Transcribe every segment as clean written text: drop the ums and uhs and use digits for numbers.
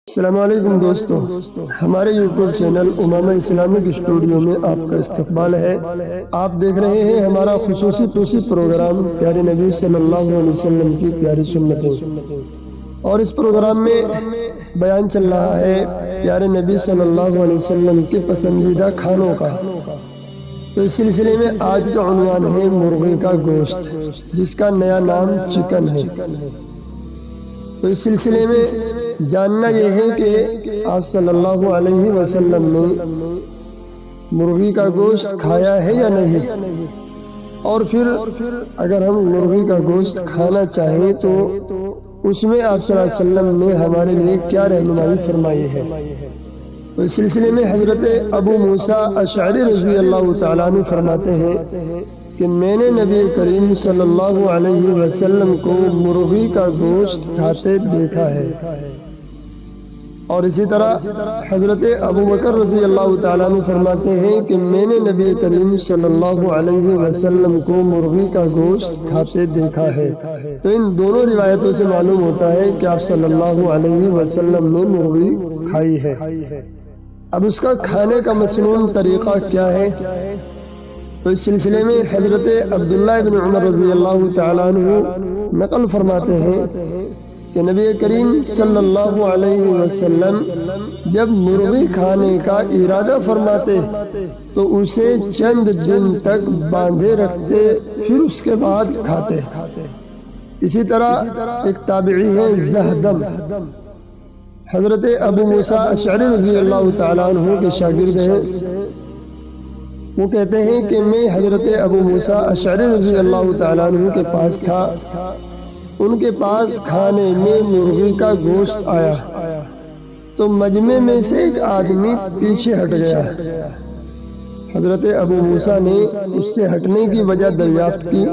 السلام علیکم دوستو، ہمارے یوٹیوب چینل امامہ اسلامک اسٹوڈیو میں آپ کا استقبال ہے۔ آپ دیکھ رہے ہیں ہمارا خصوصی پروگرام پیارے نبی صلی اللہ علیہ وسلم کی پیاری سنتیں، اور اس پروگرام میں بیان چل رہا ہے پیارے نبی صلی اللہ علیہ وسلم کے پسندیدہ کھانوں کا۔ تو اس سلسلے میں آج کا عنوان ہے مرغی کا گوشت، جس کا نیا نام چکن ہے۔ تو اس سلسلے میں جاننا یہ ہے کہ آپ صلی اللہ علیہ وسلم نے مرغی کا گوشت کھایا ہے یا نہیں، اور پھر اگر ہم مرغی کا گوشت کھانا چاہیں تو اس میں آپ صلی اللہ علیہ وسلم نے ہمارے لیے کیا رہنمائی فرمائی ہے۔ تو اس سلسلے میں حضرت ابو موسیٰ اشعری رضی اللہ تعالیٰ عنہ فرماتے ہیں کہ میں نے نبی کریم صلی اللہ علیہ وسلم کو مرغی کا گوشت کھاتے دیکھا ہے، اور اسی طرح حضرت ابو بکر رضی اللہ تعالیٰ عنہ فرماتے ہیں کہ میں نے نبی کریم صلی اللہ علیہ وسلم کو مرغی کا گوشت کھاتے دیکھا ہے۔ تو ان دونوں روایتوں سے معلوم ہوتا ہے کہ آپ صلی اللہ علیہ وسلم نے مرغی کھائی ہے۔ اب اس کا کھانے کا مسنون طریقہ کیا ہے؟ تو اس سلسلے میں حضرت عبداللہ بن عمر رضی اللہ تعالیٰ عنہ نقل فرماتے ہیں کہ نبی کریم صلی اللہ علیہ وسلم جب مرغی کھانے کا ارادہ فرماتے تو اسے چند دن تک باندھے رکھتے، پھر اس کے بعد کھاتے۔ اسی طرح ایک تابعی ہے زہدم، حضرت ابو موسیٰ اشعری رضی اللہ تعالیٰ عنہ کے شاگرد ہیں۔ وہ کہتے ہیں کہ میں حضرت ابو موسیٰ اشعری رضی اللہ تعالیٰ عنہ کے پاس تھا، ان کے پاس کھانے میں مرغی کا گوشت آیا تو مجمع میں سے ایک آدمی پیچھے ہٹ گیا۔ حضرت ابو موسیٰ نے اس سے ہٹنے کی وجہ دریافت کی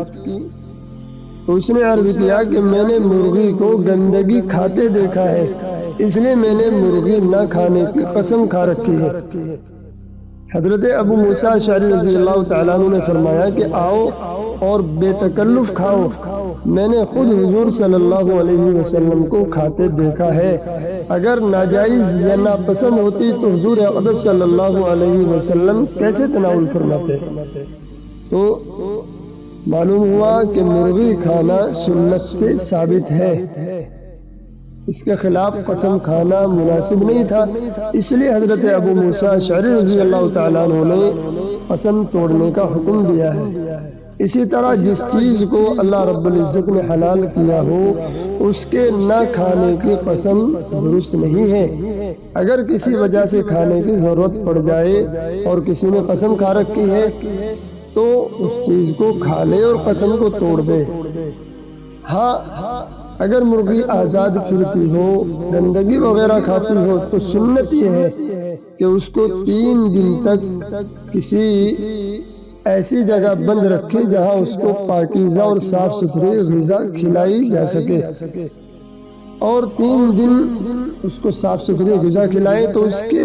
تو اس نے عرض کیا کہ میں نے مرغی کو گندگی کھاتے دیکھا ہے، اس لیے میں نے مرغی نہ کھانے کی قسم کھا رکھی ہے۔ حضرت ابو موسیٰ اشعری رضی اللہ تعالیٰ عنہ نے فرمایا کہ آؤ اور بے تکلف کھاؤ، میں نے خود حضور صلی اللہ علیہ وسلم کو کھاتے دیکھا ہے، اگر ناجائز یا ناپسند ہوتی تو حضور اقدس صلی اللہ علیہ وسلم کیسے تناول فرماتے؟ تو معلوم ہوا کہ مرغی کھانا سنت سے ثابت ہے، اس کے خلاف قسم کھانا مناسب نہیں تھا، اس لیے حضرت ابو موسیٰ اشعری رضی اللہ تعالیٰ عنہ نے قسم توڑنے کا حکم دیا ہے۔ اسی طرح جس چیز کو اللہ رب العزت نے حلال کیا ہو اس کے نہ کھانے کی قسم درست نہیں ہے۔ اگر کسی وجہ سے کھانے کی ضرورت پڑ جائے اور کسی نے قسم کھا رکھی ہے تو اس چیز کو کھا لے اور قسم کو توڑ دے۔ ہاں، اگر مرغی آزاد پھرتی ہو، گندگی وغیرہ کھاتی ہو تو سنت یہ ہے کہ اس کو 3 دن تک کسی ایسی جگہ بند رکھے جہاں اس کو پاکیزہ اور صاف ستھری غذا کھلائی جا سکے، اور 3 دن اس کو صاف ستھری غذا کھلائے تو اس کے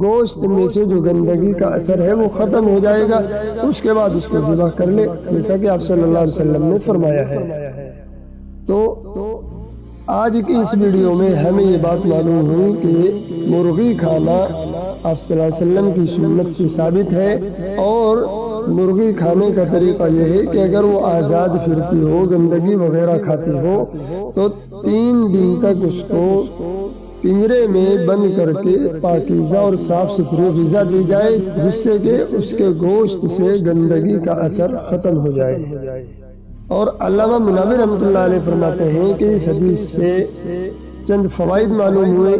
گوشت میں سے جو گندگی کا اثر ہے وہ ختم ہو جائے گا، اس کے بعد اس کو ذبح کر لے، جیسا کہ آپ صلی اللہ علیہ وسلم نے فرمایا ہے۔ تو آج کی اس ویڈیو میں ہمیں یہ بات معلوم ہوئی کہ مرغی کھانا آپ صلی اللہ علیہ وسلم کی سنت سے ثابت ہے، اور مرغی کھانے کا طریقہ یہ ہے کہ اگر وہ آزاد پھرتی ہو، گندگی وغیرہ کھاتی ہو تو 3 دن تک اس کو پنجرے میں بند کر کے پاکیزہ اور صاف ستھری غذا دی جائے، جس سے کہ اس کے گوشت سے گندگی کا اثر ختم ہو جائے۔ اور علامہ مناوی رحمۃ اللہ علیہ فرماتے ہیں کہ اس حدیث سے چند فوائد معلوم ہوئے،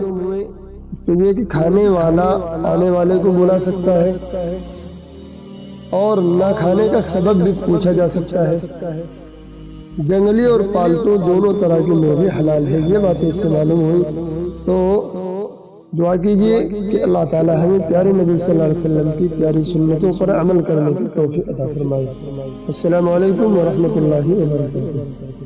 تو یہ کہ کھانے والا آنے والے کو بلا سکتا ہے، اور نہ کھانے کا سبب بھی پوچھا جا سکتا ہے، جنگلی اور پالتو دونوں طرح کی مرغی حلال ہے، یہ باتیں اس سے معلوم ہوئی۔ تو دعا کیجئے کہ اللہ تعالی ہمیں پیارے نبی صلی اللہ علیہ وسلم کی پیاری سنتوں پر عمل کرنے کی توفیق عطا فرمائے۔ السلام علیکم ورحمۃ اللہ وبرکاتہ۔